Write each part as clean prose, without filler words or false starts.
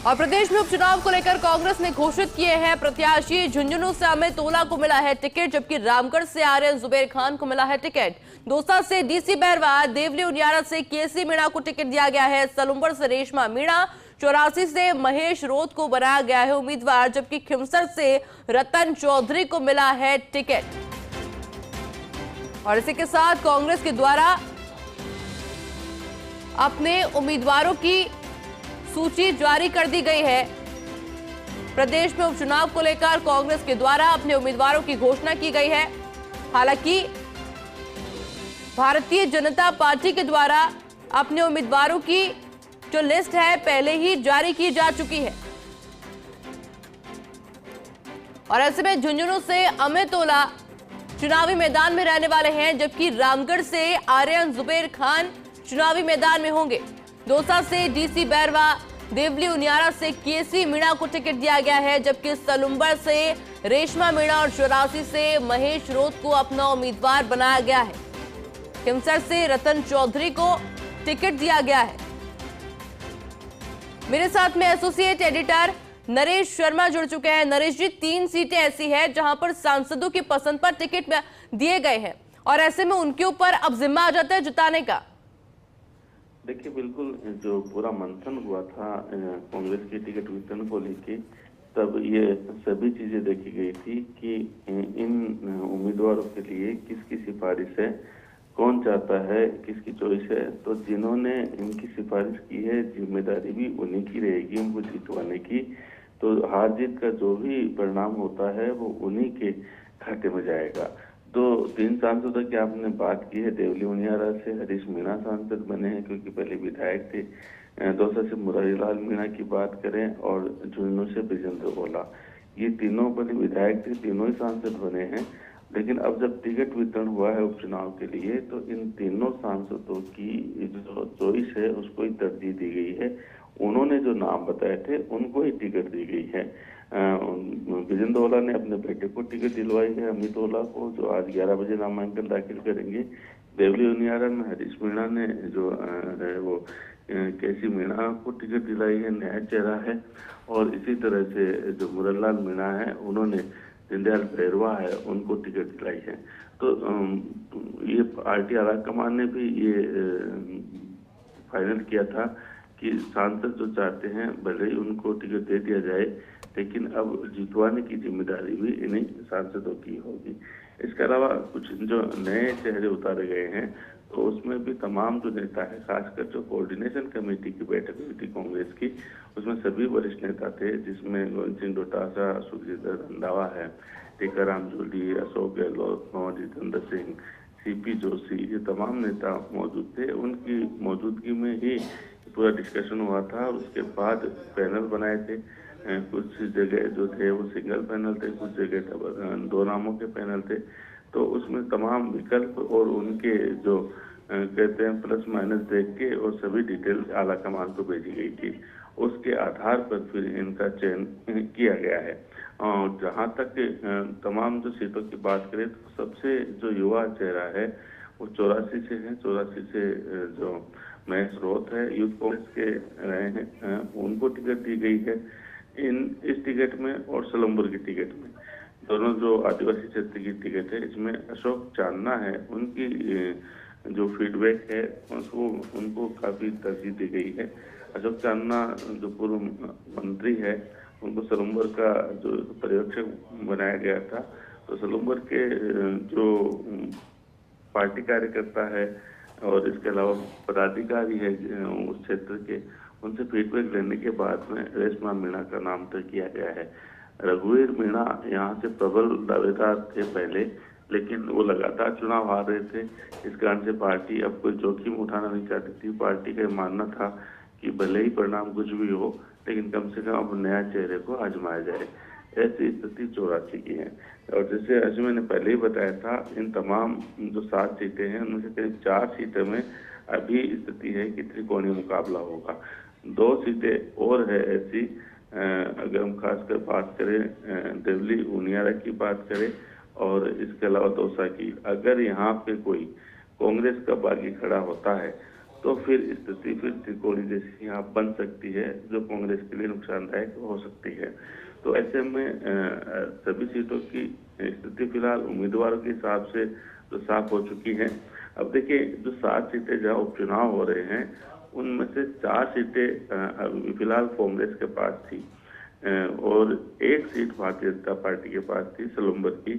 और प्रदेश में उपचुनाव को लेकर कांग्रेस ने घोषित किए हैं प्रत्याशी। झुंझुनू से अमित तोला को मिला है टिकट, जबकि रामगढ़ से आर्यन जुबेर खान को मिला है टिकट। दौसा से डीसी बैरवा, देवली उनियारा से केसी मीणा को टिकट दिया गया है। सलुम्बर से रेशमा मीणा, 84 से महेश रोत को बनाया गया है उम्मीदवार, जबकि खिमसर से रतन चौधरी को मिला है टिकट। और इसी के साथ कांग्रेस के द्वारा अपने उम्मीदवारों की सूची जारी कर दी गई है। प्रदेश में उपचुनाव को लेकर कांग्रेस के द्वारा अपने उम्मीदवारों की घोषणा की गई है। हालांकि भारतीय जनता पार्टी के द्वारा अपने उम्मीदवारों की जो लिस्ट है पहले ही जारी की जा चुकी है। और ऐसे में झुंझुनू से अमित तोला चुनावी मैदान में रहने वाले हैं, जबकि रामगढ़ से आर्यन जुबेर खान चुनावी मैदान में होंगे। दौसा से डीसी बैरवा, देवली उनियारा से केसी मीणा को टिकट दिया गया है, जबकि सलुम्बर से रेशमा मीणा और 84 से महेश रोत को अपना उम्मीदवार बनाया गया है। खिमसर से रतन चौधरी को टिकट दिया गया है। मेरे साथ में एसोसिएट एडिटर नरेश शर्मा जुड़ चुके हैं। नरेश जी, 3 सीटें ऐसी हैं जहां पर सांसदों की पसंद पर टिकट दिए गए हैं और ऐसे में उनके ऊपर अब जिम्मा आ जाता है जिताने का। देखिए, बिल्कुल जो पूरा मंथन हुआ था कांग्रेस की टिकट वितरण को लेके, तब ये सभी चीजें देखी गई थी कि इन उम्मीदवारों के लिए किसकी सिफारिश है, कौन चाहता है, किसकी चॉइस है। तो जिन्होंने इनकी सिफारिश की है, जिम्मेदारी भी उन्हीं की रहेगी उनको जितवाने की। तो हार जीत का जो भी परिणाम होता है वो उन्हीं के खाते में जाएगा। तो 3 सांसदों की आपने बात की है। देवली उनियारा से हरीश मीणा सांसद बने हैं, क्योंकि पहले विधायक थे। दौसा से मुरारीलाल मीणा की बात करें और झुंझुनू से ब्रिजेंद्र ओला, ये तीनों पहले विधायक थे, तीनों ही सांसद बने हैं। लेकिन अब जब टिकट वितरण हुआ है उपचुनाव के लिए, तो इन तीनों सांसदों की जो चॉइस है उसको ही तरजीह दी गई है। उन्होंने जो नाम बताए थे उनको ही टिकट दी गई है। ब्रिजेंद्र ओला ने अपने बेटे को टिकट दिलवाई है, अमित ओला को, जो आज 11 बजे नामांकन दाखिल करेंगे। देवली उनियारा में हरीश मीणा ने जो है वो केसी मीणा को टिकट दिलाई है, नया चेहरा है। और इसी तरह से जो मुरारीलाल मीणा है, उन्होंने दीनदयाल बैरवा है, उनको टिकट दिलाई है। तो ये पार्टी आलाकमान ने भी ये फाइनल किया था कि सांसद जो चाहते हैं भले ही उनको टिकट दे दिया जाए, लेकिन अब जितवाने की जिम्मेदारी भी इन्हीं सांसदों की होगी। इसके अलावा कुछ जो नए चेहरे उतारे गए हैं, तो उसमें भी तमाम जो नेता है, खासकर जो कोऑर्डिनेशन कमेटी की बैठक हुई थी कांग्रेस की, उसमें सभी वरिष्ठ नेता थे, जिसमें गोविंद सिंह डोटासरा, सुखजीत रंधावा है, टीकाराम जूली, अशोक गहलोत, जितेंद्र सिंह, सीपी जोशी, ये तमाम नेता मौजूद थे। उनकी मौजूदगी में ही पूरा डिस्कशन हुआ था। उसके बाद पैनल बनाए थे। कुछ जगह जो थे वो सिंगल पैनल थे, कुछ जगह 2 नामों के पैनल थे। तो उसमें तमाम विकल्प और उनके जो कहते हैं प्लस माइनस देख के और सभी डिटेल आला कमान को भेजी गई थी। उसके आधार पर फिर इनका चयन किया गया है। और जहाँ तक तमाम जो सीटों की बात करें, तो सबसे जो युवा चेहरा है वो 84 से है। 84 से जो महेश रोत है, यूथ कांग्रेस के रहे हैं, उनको टिकट दी गई है इस टिकट में। और सलुम्बर की टिकट में, दोनों जो आदिवासी क्षेत्र की टिकट है, इसमें अशोक चांदना है, उनकी जो फीडबैक है उनको काफी तरजीह दी गई है। अशोक चांदना जो पूर्व मंत्री है, उनको सलुम्बर का जो पर्यवेक्षक बनाया गया था। तो सलुम्बर के जो पार्टी कार्यकर्ता है और इसके अलावा पदाधिकारी है उस क्षेत्र के, उनसे फीडबैक लेने के बाद में रेशमा मीणा का नाम तय किया गया है। रघुवीर मीणा यहाँ से प्रबल दावेदार थे पहले, लेकिन वो लगातार चुनाव हार रहे थे। इस कारण से पार्टी अब कोई जोखिम उठाना नहीं चाहती थी। पार्टी का मानना था कि भले ही परिणाम कुछ भी हो, लेकिन कम से कम अब नया चेहरे को आजमाया जाए। ऐसी स्थिति 84 की है। और जैसे आज मैंने पहले ही बताया था, इन तमाम जो 7 सीटें हैं उनमें से करीब 4 सीटों में अभी स्थिति है कि त्रिकोणीय मुकाबला होगा। 2 सीटें और है ऐसी, अगर हम खासकर बात करें देवली उनियारा की बात करें और इसके अलावा दौसा की, अगर यहाँ पे कोई कांग्रेस का बागी खड़ा होता है तो फिर स्थिति फिर त्रिकोणीय जैसी यहाँ बन सकती है, जो कांग्रेस के लिए नुकसानदायक हो सकती है। तो ऐसे में सभी सीटों की स्थिति फिलहाल उम्मीदवारों के हिसाब से तो साफ हो चुकी है। अब देखिए, जो 7 सीटें जहाँ उपचुनाव हो रहे हैं, उनमें से 4 सीटें फिलहाल कांग्रेस के पास थी और 1 सीट भारतीय जनता पार्टी के पास थी सलूम्बर की,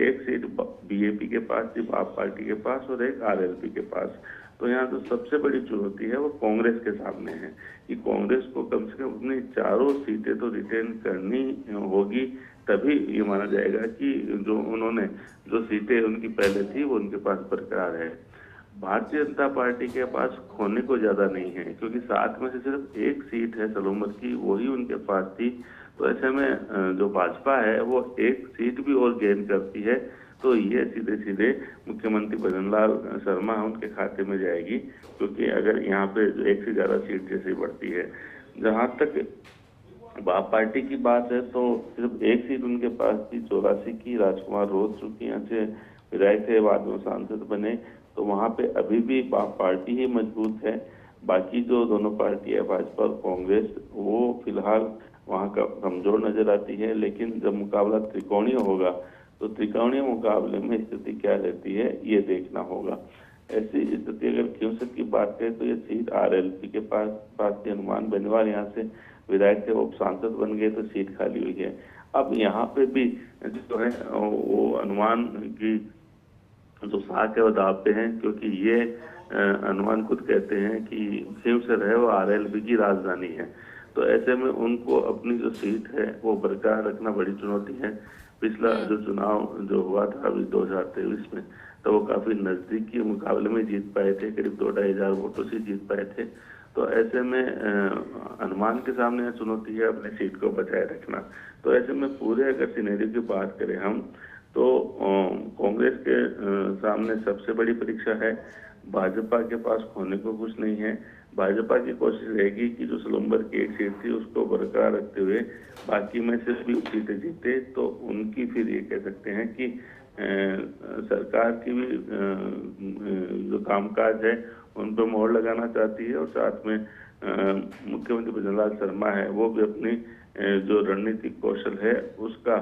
1 सीट बीएपी के पास थी, आप पार्टी के पास, और 1 आरएलपी के पास। तो यहाँ जो सबसे बड़ी चुनौती है वो कांग्रेस के सामने है कि कांग्रेस को कम से कम अपनी 4 सीटें तो रिटेन करनी होगी, तभी ये माना जाएगा कि जो सीटें उनकी पहले थी वो उनके पास बरकरार है। भारतीय जनता पार्टी के पास खोने को ज्यादा नहीं है, क्योंकि 7 में से सिर्फ 1 सीट है सलूम्बर की, वही उनके पास थी। तो ऐसे में जो भाजपा है वो 1 सीट भी और गेन करती है, तो ये सीधे सीधे मुख्यमंत्री भजनलाल शर्मा उनके खाते में जाएगी, क्योंकि अगर यहाँ पे 1 से ज्यादा सीट जैसे बढ़ती है। जहां तक बाप पार्टी की बात है तो सिर्फ 1 सीट उनके पास थी 84 की, राजकुमार रोज चूंकि यहाँ से विधायक थे, बाद में सांसद बने, तो वहां पे अभी भी बाप पार्टी ही मजबूत है। बाकी जो दोनों पार्टी है भाजपा और कांग्रेस, वो फिलहाल वहां का कमजोर नजर आती है। लेकिन जब मुकाबला त्रिकोणीय होगा तो त्रिकोणीय मुकाबले में स्थिति क्या रहती है ये देखना होगा। ऐसी स्थिति अगर क्योंसत की बात करें तो ये सीट आरएलपी के पास थी, हनुमान बेनीवाल यहाँ से विधायक थे, वो सांसद बन गए तो सीट खाली हुई है। अब यहाँ पे भी जो है वो हनुमान की जो साख है वो दाव पे है, क्योंकि ये हनुमान खुद कहते हैं कि शिवसर है वो आरएलपी की राजधानी है। तो ऐसे में उनको अपनी जो सीट है वो बरकरार रखना बड़ी चुनौती है। पिछला जो चुनाव जो हुआ था अभी 2023 में, तो वो काफी नजदीकी मुकाबले में जीत पाए थे, करीब 2-2.5 हजार वोटों से जीत पाए थे। तो ऐसे में हनुमान के सामने चुनौती है अपनी सीट को बचाए रखना। तो ऐसे में पूरे अगर सिनेरियो की बात करें हम, तो कांग्रेस के सामने सबसे बड़ी परीक्षा है। भाजपा के पास खोने को कुछ नहीं है। भाजपा की कोशिश रहेगी कि जो सलूम्बर की 1 सीट थी उसको बरकरार रखते हुए बाकी में से भी सीटें जीते, तो उनकी फिर ये कह सकते हैं कि सरकार की भी जो कामकाज है उन पर मोहर लगाना चाहती है, और साथ में मुख्यमंत्री भजनलाल शर्मा है वो भी अपनी जो रणनीतिक कौशल है उसका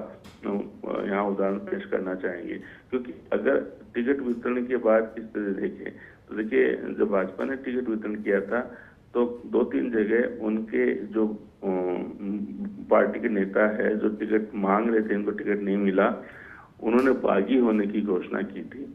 यहाँ उदाहरण पेश करना चाहेंगे। क्योंकि अगर टिकट वितरण के बाद की स्थिति देखें तो देखिए, जब भाजपा ने टिकट वितरण किया था तो 2-3 जगह उनके जो पार्टी के नेता है जो टिकट मांग रहे थे, इनको टिकट नहीं मिला, उन्होंने बागी होने की घोषणा की थी।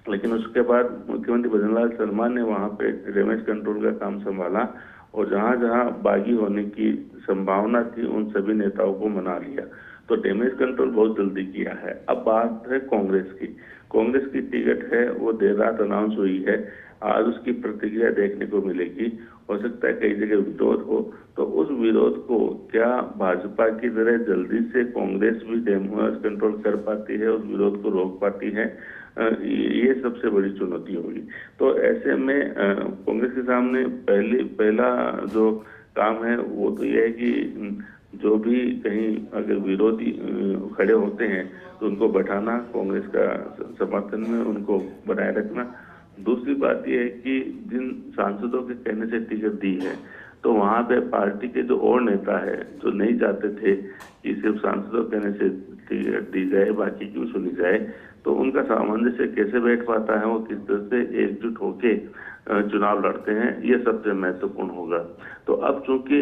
लेकिन उसके बाद मुख्यमंत्री भजनलाल शर्मा ने वहां पे डैमेज कंट्रोल का काम संभाला, और जहां जहां बागी होने की संभावना थी उन सभी नेताओं को मना लिया। तो डैमेज कंट्रोल बहुत जल्दी किया है। अब बात है कांग्रेस की। कांग्रेस की टिकट है वो देर रात अनाउंस हुई है, आज उसकी प्रतिक्रिया देखने को मिलेगी। हो सकता है कई जगह विरोध हो, तो उस विरोध को क्या भाजपा की तरह जल्दी से कांग्रेस भी डैमेज कंट्रोल कर पाती है, उस विरोध को रोक पाती है, ये सबसे बड़ी चुनौती होगी। तो ऐसे में कांग्रेस के सामने पहला जो काम है वो तो यह है कि जो भी कहीं अगर विरोधी खड़े होते हैं तो उनको बैठाना, कांग्रेस का समर्थन में उनको बनाए रखना। दूसरी बात यह है कि जिन सांसदों के कहने से टिकट दी है, तो वहां पे पार्टी के जो और नेता है जो नहीं चाहते थे कि सिर्फ सांसदों कहने से टिकट दी जाए, बाकी क्यों सुनी जाए, तो उनका सामंजस्य कैसे बैठ पाता है, वो किस तरह से एकजुट होके चुनाव लड़ते हैं, ये सबसे महत्वपूर्ण होगा। तो अब चूंकि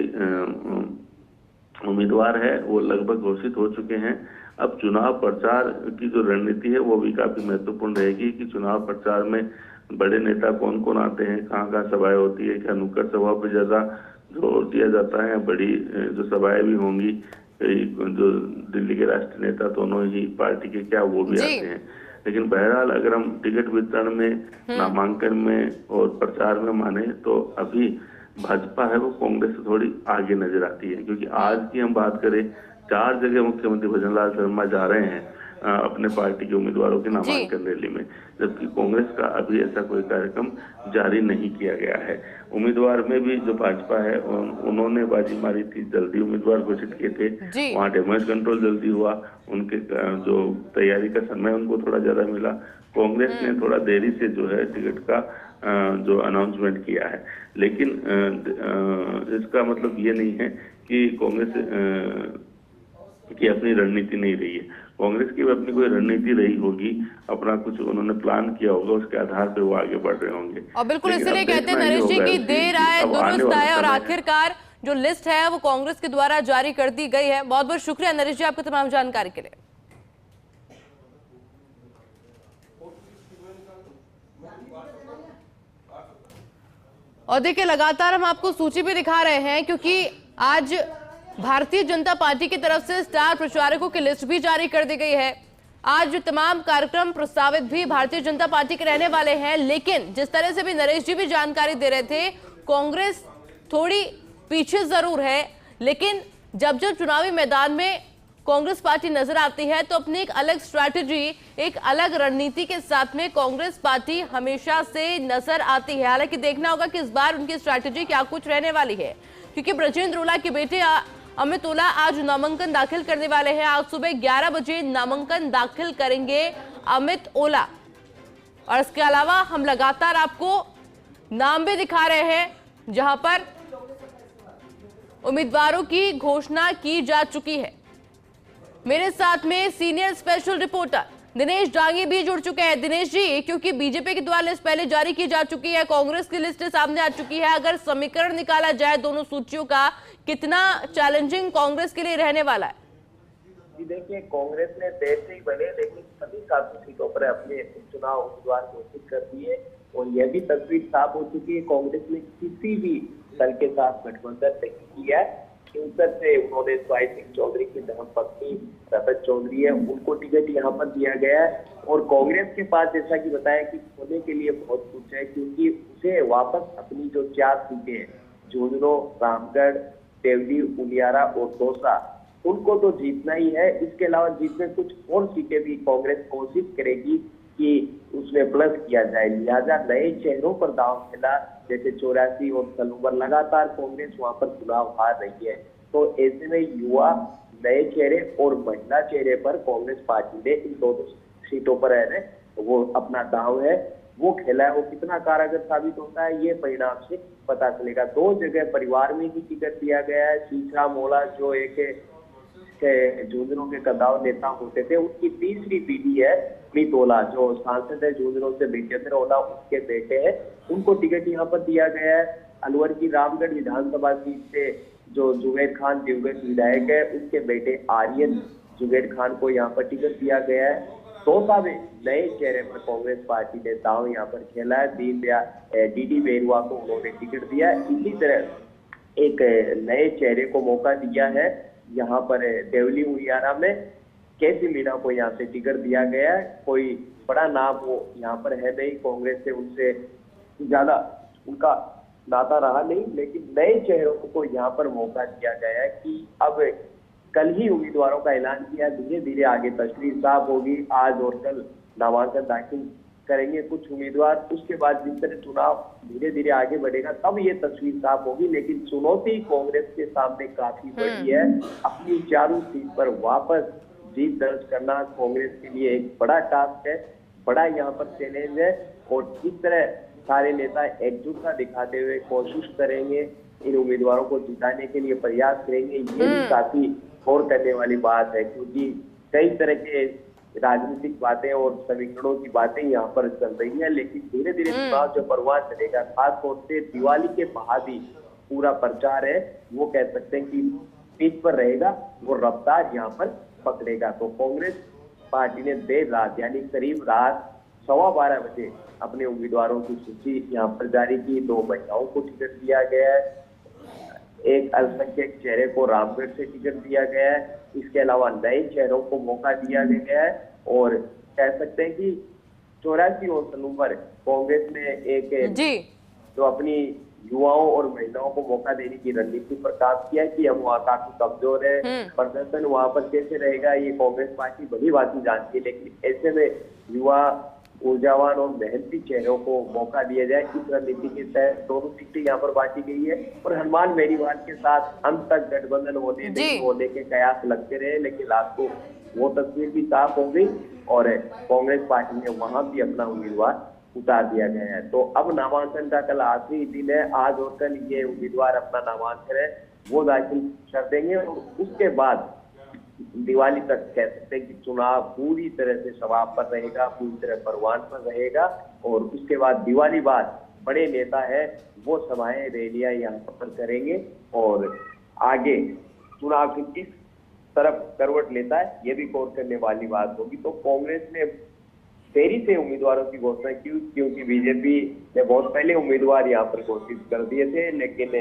उम्मीदवार है वो लगभग घोषित हो चुके हैं, अब चुनाव प्रचार की जो रणनीति है वो भी काफी महत्वपूर्ण रहेगी कि चुनाव प्रचार में बड़े नेता कौन कौन आते हैं, कहाँ कहाँ सभाएं होती है, क्या नुक्कड़ सभा पर ज्यादा जोर दिया जाता है, बड़ी जो सभाएं भी होंगी, जो दिल्ली के राष्ट्रीय नेता दोनों ही पार्टी के क्या वो भी आते हैं। लेकिन बहरहाल अगर हम टिकट वितरण में, नामांकन में और प्रचार में माने तो अभी भाजपा है वो कांग्रेस से थोड़ी आगे नजर आती है। क्योंकि आज की हम बात करें, 4 जगह मुख्यमंत्री भजनलाल शर्मा जा रहे हैं, अपने पार्टी के उम्मीदवारों की नामांकन रैली में, जबकि कांग्रेस का अभी ऐसा कोई कार्यक्रम जारी नहीं किया गया है। उम्मीदवार में भी जो भाजपा है उन्होंने बाजी मारी थी, जल्दी उम्मीदवार घोषित किए थे, वहाँ डैमेज कंट्रोल जल्दी हुआ, उनके जो तैयारी का समय उनको थोड़ा ज्यादा मिला। कांग्रेस ने थोड़ा देरी से जो है टिकट का जो अनाउंसमेंट किया है, लेकिन इसका मतलब ये नहीं है कि कांग्रेस की अपनी रणनीति नहीं रही है। कांग्रेस की अपनी कोई रणनीति रही होगी, अपना कुछ उन्होंने प्लान किया होगा, उसके आधार पे वो आगे बढ़ रहे होंगे। और बिल्कुल इसीलिए कहते हैं नरेश जी की देर आए दुरुस्त आए, और आखिरकार जो लिस्ट है वो कांग्रेस के द्वारा जारी कर दी गई है। बहुत बहुत शुक्रिया नरेश जी आपकी तमाम जानकारी के लिए। और देखिए लगातार हम आपको सूची भी दिखा रहे हैं, क्योंकि आज भारतीय जनता पार्टी की तरफ से स्टार प्रचारकों की लिस्ट भी जारी कर दी गई है। आज तमाम कार्यक्रम प्रस्तावित भी भारतीय जनता पार्टी के रहने वाले हैं, लेकिन जिस तरह से भी नरेश जी भी जानकारी दे रहे थे, कांग्रेस थोड़ी पीछे जरूर है, लेकिन जब जब चुनावी मैदान में कांग्रेस पार्टी नजर आती है तो अपनी एक अलग स्ट्रैटेजी, एक अलग रणनीति के साथ में कांग्रेस पार्टी हमेशा से नजर आती है। हालांकि देखना होगा कि इस बार उनकी स्ट्रैटेजी क्या कुछ रहने वाली है, क्योंकि ब्रजेंद्र ओला के बेटे अमित ओला आज नामांकन दाखिल करने वाले हैं। आज सुबह 11 बजे नामांकन दाखिल करेंगे अमित ओला। और इसके अलावा हम लगातार आपको नाम भी दिखा रहे हैं जहां पर उम्मीदवारों की घोषणा की जा चुकी है। मेरे साथ में senior special reporter Dinesh Dangi भी जुड़ चुके हैं। दिनेश जी, क्योंकि बीजेपी की द्वारा लिस्ट पहले जारी की जा चुकी है, कांग्रेस की लिस्ट सामने आ चुकी है, अगर समीकरण निकाला जाए दोनों सूचियों का, कितना चैलेंजिंग कांग्रेस के लिए रहने वाला है? जी देखिए, कांग्रेस ने देर से ही बने लेकिन सभी 7 सीटों पर अपने चुनाव उम्मीदवार घोषित कर दिए, और यह भी तस्वीर साफ हो चुकी है कांग्रेस ने किसी भी दल के साथ गठबंधन नहीं किया है। उत्तर से उन्होंने स्वाई सिंह चौधरी की धर्मपत्नी रतन चौधरी है, उनको टिकट यहाँ पर दिया गया है। और कांग्रेस के पास जैसा कि बताया कि खोने के लिए बहुत कुछ है, क्योंकि उसे वापस अपनी जो 4 सीटें हैं, झुंझुनू, रामगढ़, देवली, उलियारा और दौसा, उनको तो जीतना ही है। इसके अलावा जिसमें कुछ और सीटें भी कांग्रेस कोशिश करेगी कि उसमें प्लस किया जाए, लिहाजा नए चेहरों पर दांव खेला, जैसे 84 और सलूबर, लगातार कांग्रेस वहां पर चुनाव हार रही है। तो ऐसे में युवा, नए चेहरे और महिला चेहरे पर कांग्रेस पार्टी ने इन दोनों सीटों पर है वो अपना दांव है वो खेला है। वो कितना कारगर साबित होता है ये परिणाम से पता चलेगा। 2 जगह परिवार में ही टिकट दिया गया है। शीशा मोला जो एक झुंझुनू के कदाव नेता होते थे, उनकी तीसरी पीढ़ी है अमित ओला, जो सांसद है झुंझुनू से विजेंद्र ओला, उसके बेटे हैं, उनको टिकट यहाँ पर दिया गया है। अलवर की रामगढ़ विधानसभा सीट से जो जुबैर खान दिवंगत विधायक है, उसके बेटे आर्यन जुबैर खान को यहाँ पर टिकट दिया गया है। दौसा में नए चेहरे पर कांग्रेस पार्टी ने दांव यहाँ पर खेला है। डीडी बेरुआ को उन्होंने टिकट दिया। इसी तरह एक नए चेहरे को मौका दिया है यहाँ पर देवली उलियारा में, केसी मीणा को यहाँ से टिकट दिया गया है। कोई बड़ा नाम वो यहाँ पर है नहीं, कांग्रेस से उनसे ज्यादा उनका नाता रहा नहीं, लेकिन नए चेहरों को यहाँ पर मौका दिया गया है कि अब कल ही उम्मीदवारों का ऐलान किया, धीरे धीरे आगे तस्वीर साफ होगी। आज और कल नामांकन दाखिल करेंगे कुछ उम्मीदवार, उसके बाद जिस तरह चुनाव धीरे धीरे आगे बढ़ेगा तब ये तस्वीर साफ होगी। लेकिन चुनौती कांग्रेस के सामने काफी बड़ी है। अपनी 4 सीट पर वापस जीत दर्ज करना कांग्रेस के लिए एक बड़ा टास्क है, बड़ा यहाँ पर चैलेंज है। और इस तरह सारे नेता एकजुटता दिखाते हुए कोशिश करेंगे, इन उम्मीदवारों को जिताने के लिए प्रयास करेंगे। ये भी काफी गौर करने वाली बात है, क्योंकि कई तरह के राजनीतिक बातें और समीकरणों की बातें यहाँ पर चल रही है, लेकिन धीरे धीरे चुनाव जो परवान चलेगा, खासतौर से दिवाली के बाद ही पूरा प्रचार है, वो कह सकते हैं कि पीठ पर रहेगा, वो रफ्तार यहाँ पर पकड़ेगा। तो कांग्रेस पार्टी ने देर रात यानी करीब रात 12:15 बजे अपने उम्मीदवारों की सूची यहाँ पर जारी की। 2 महिलाओं को टिकट दिया गया है, एक अल्पसंख्यक चेहरे को रामगढ़ से टिकट दिया गया है। इसके अलावा नए चेहरों को मौका दिया गया है। और कह सकते हैं कि 84 और सलूबर कांग्रेस ने एक जो अपनी युवाओं और महिलाओं को मौका देने की रणनीति पर काम किया कि हम वहाँ काफी कमजोर है, प्रदर्शन वहाँ पर कैसे रहेगा ये कांग्रेस पार्टी भली भांति जानती है, लेकिन ऐसे में युवा ऊर्जावान और मेहनती चेहरों को मौका दिया जाए। इस रणनीति के तहत दोनों सीटें यहाँ पर बांटी गई है और हनुमान मेरीवाल के साथ अंत तक गठबंधन होने के कयास लगते रहे, लेकिन लास्ट को वो तस्वीर भी साफ हो गई और कांग्रेस पार्टी ने वहां भी अपना उम्मीदवार उतार दिया गया है। तो अब नामांकन का कल आखिरी दिन है, आज और कल ये उम्मीदवार अपना नामांकन है वो दाखिल कर देंगे और उसके बाद दिवाली तक कह सकते हैं कि चुनाव पूरी तरह से शबाब पर रहेगा, पूरी तरह परवान पर रहेगा और उसके बाद दिवाली बाद बड़े नेता है वो सभाएं रैलियां यहाँ पर करेंगे और आगे चुनाव की किस तरफ करवट लेता है ये भी गौर करने वाली बात होगी। तो कांग्रेस ने देरी से उम्मीदवारों की घोषणा की क्योंकि बीजेपी ने बहुत पहले उम्मीदवार यहाँ पर घोषित कर दिए थे, लेकिन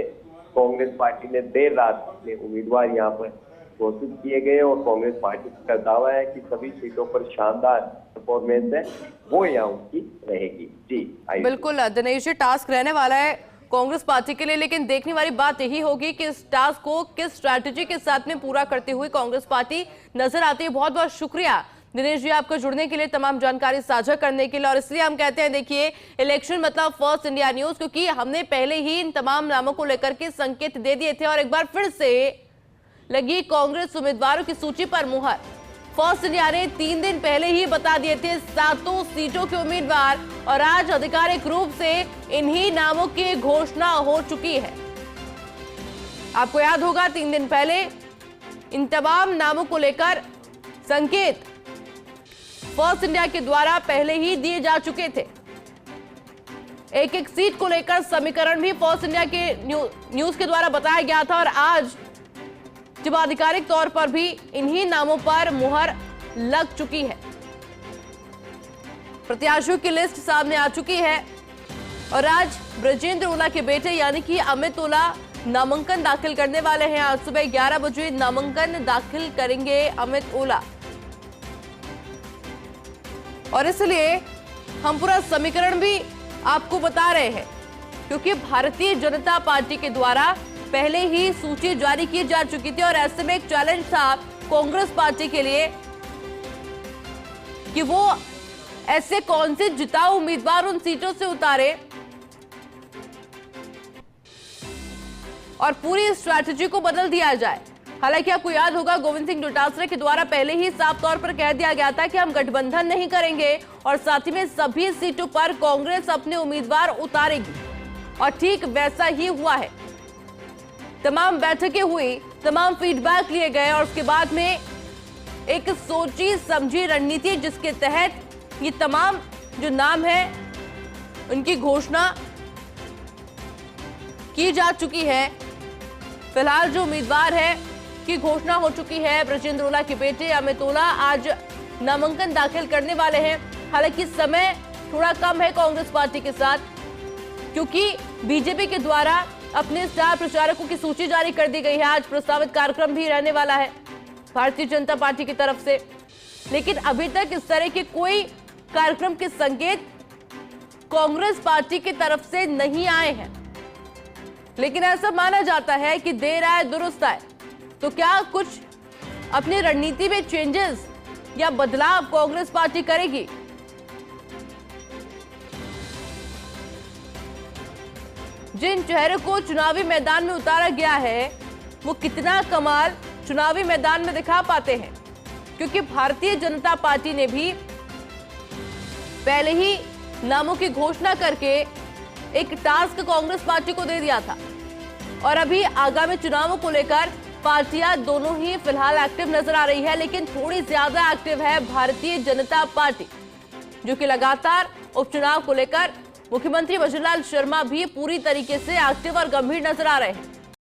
कांग्रेस पार्टी ने देर रात अपने उम्मीदवार यहाँ पर घोषित किए गए और कांग्रेस पार्टी का दावा है कि सभी सीटों पर शानदार परफॉर्मेंस है वो यहाँ उनकी रहेगी। जी बिल्कुल दिनेश जी, टास्क रहने वाला है कांग्रेस पार्टी के लिए, लेकिन देखने वाली बात यही होगी कि इस टास्क को किस स्ट्रैटेजी के साथ में पूरा करते हुए कांग्रेस पार्टी नजर आती है। बहुत बहुत शुक्रिया दिनेश जी आपको जुड़ने के लिए, तमाम जानकारी साझा करने के लिए। और इसलिए हम कहते हैं देखिए इलेक्शन मतलब फर्स्ट इंडिया न्यूज, क्योंकि हमने पहले ही इन तमाम नामों को लेकर के संकेत दे दिए थे और एक बार फिर से लगी कांग्रेस उम्मीदवारों की सूची पर मुहर। फर्स्ट इंडिया ने 3 दिन पहले ही बता दिए थे 7 सीटों के उम्मीदवार और आज आधिकारिक रूप से इन्हीं नामों की घोषणा हो चुकी है। आपको याद होगा 3 दिन पहले इन तमाम नामों को लेकर संकेत फर्स्ट इंडिया के द्वारा पहले ही दिए जा चुके थे। एक एक सीट को लेकर समीकरण भी फर्स्ट इंडिया के न्यूज के द्वारा बताया गया था और आज जब आधिकारिक तौर पर भी इन्हीं नामों पर मुहर लग चुकी है। प्रत्याशियों की लिस्ट सामने आ चुकी है और आज ब्रजेंद्र ओला के बेटे यानी कि अमित ओला नामांकन दाखिल करने वाले हैं। आज सुबह 11 बजे नामांकन दाखिल करेंगे अमित ओला और इसलिए हम पूरा समीकरण भी आपको बता रहे हैं क्योंकि भारतीय जनता पार्टी के द्वारा पहले ही सूची जारी की जा चुकी थी और ऐसे में एक चैलेंज था कांग्रेस पार्टी के लिए कि वो ऐसे कौन से जिताऊ उम्मीदवार उन सीटों से उतारे और पूरी स्ट्रैटेजी को बदल दिया जाए। हालांकि आपको याद होगा गोविंद सिंह डोटासरा के द्वारा पहले ही साफ तौर पर कह दिया गया था कि हम गठबंधन नहीं करेंगे और साथ ही में सभी सीटों पर कांग्रेस अपने उम्मीदवार उतारेगी और ठीक वैसा ही हुआ है। तमाम बैठकें हुई, तमाम फीडबैक लिए गए और उसके बाद में एक सोची समझी रणनीति जिसके तहत ये तमाम जो नाम है उनकी घोषणा की जा चुकी है। फिलहाल जो उम्मीदवार है की घोषणा हो चुकी है। ब्रजेंद्र ओला के बेटे अमित ओला आज नामांकन दाखिल करने वाले हैं। हालांकि समय थोड़ा कम है कांग्रेस पार्टी के साथ क्योंकि बीजेपी के द्वारा अपने स्टार प्रचारकों की सूची जारी कर दी गई है। आज प्रस्तावित कार्यक्रम भी रहने वाला है भारतीय जनता पार्टी की तरफ से, लेकिन अभी तक इस तरह के कोई कार्यक्रम के संकेत कांग्रेस पार्टी की तरफ से नहीं आए हैं। लेकिन ऐसा माना जाता है कि देर आए दुरुस्त आए, तो क्या कुछ अपनी रणनीति में चेंजेस या बदलाव कांग्रेस पार्टी करेगी? जिन चेहरों को चुनावी मैदान में उतारा गया है वो कितना कमाल चुनावी मैदान में दिखा पाते हैं, क्योंकि भारतीय जनता पार्टी ने भी पहले ही नामों की घोषणा करके एक टास्क कांग्रेस पार्टी को दे दिया था और अभी आगामी चुनावों को लेकर पार्टियां दोनों ही फिलहाल एक्टिव नजर आ रही है, लेकिन थोड़ी ज्यादा एक्टिव है भारतीय जनता पार्टी जो कि लगातार उपचुनाव को लेकर मुख्यमंत्री वजुलाल शर्मा भी पूरी तरीके से एक्टिव और गंभीर नजर आ रहे हैं।